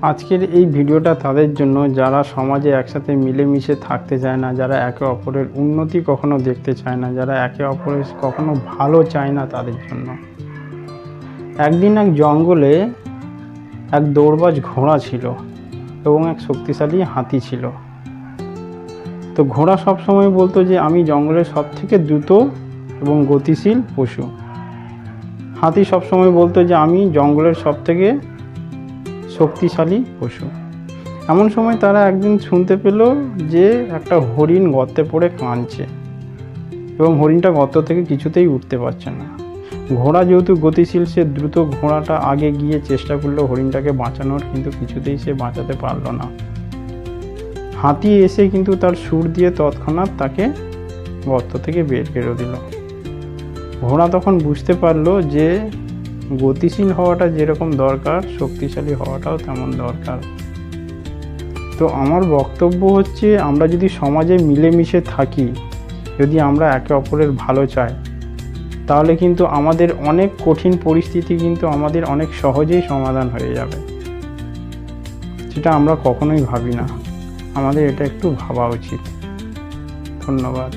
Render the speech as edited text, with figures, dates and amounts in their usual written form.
আজকের এই ভিডিওটা তাদের জন্য যারা সমাজে একসাথে মিলেমিশে থাকতে চায় না, যারা একে অপরের উন্নতি কখনো দেখতে চায় না, যারা একে অপরের কখনো ভালো চায় না, তাদের জন্য। একদিন এক জঙ্গলে এক দৌড়বাজ ঘোড়া ছিল এবং এক শক্তিশালী হাতি ছিল। তো ঘোড়া সবসময় বলতো যে আমি জঙ্গলের সবথেকে দ্রুত এবং গতিশীল পশু। হাতি সবসময় বলতো যে আমি জঙ্গলের সবথেকে শক্তিশালী পশু। এমন সময় তারা একদিন শুনতে পেল যে একটা হরিণ গর্তে পড়ে কাঁদছে এবং হরিণটা গর্ত থেকে কিছুতেই উঠতে পারছে না। ঘোড়া যেহেতু গতিশীল, সে দ্রুত ঘোড়াটা আগে গিয়ে চেষ্টা করলো হরিণটাকে বাঁচানোর, কিন্তু কিছুতেই সে বাঁচাতে পারলো না। হাতি এসে কিন্তু তার সুর দিয়ে তৎক্ষণাৎ তাকে গর্ত থেকে বের করে দিল। ঘোড়া তখন বুঝতে পারলো যে গতিশীল হওয়াটা যেরকম দরকার, শক্তিশালী হওয়াটাও তেমন দরকার। তো আমার বক্তব্য হচ্ছে, আমরা যদি সমাজে মিলেমিশে থাকি, যদি আমরা একে অপরের ভালো চাই, তাহলে কিন্তু আমাদের অনেক কঠিন পরিস্থিতি কিন্তু আমাদের অনেক সহজেই সমাধান হয়ে যাবে। সেটা আমরা কখনোই ভাবি না, আমাদের এটা একটু ভাবা উচিত। ধন্যবাদ।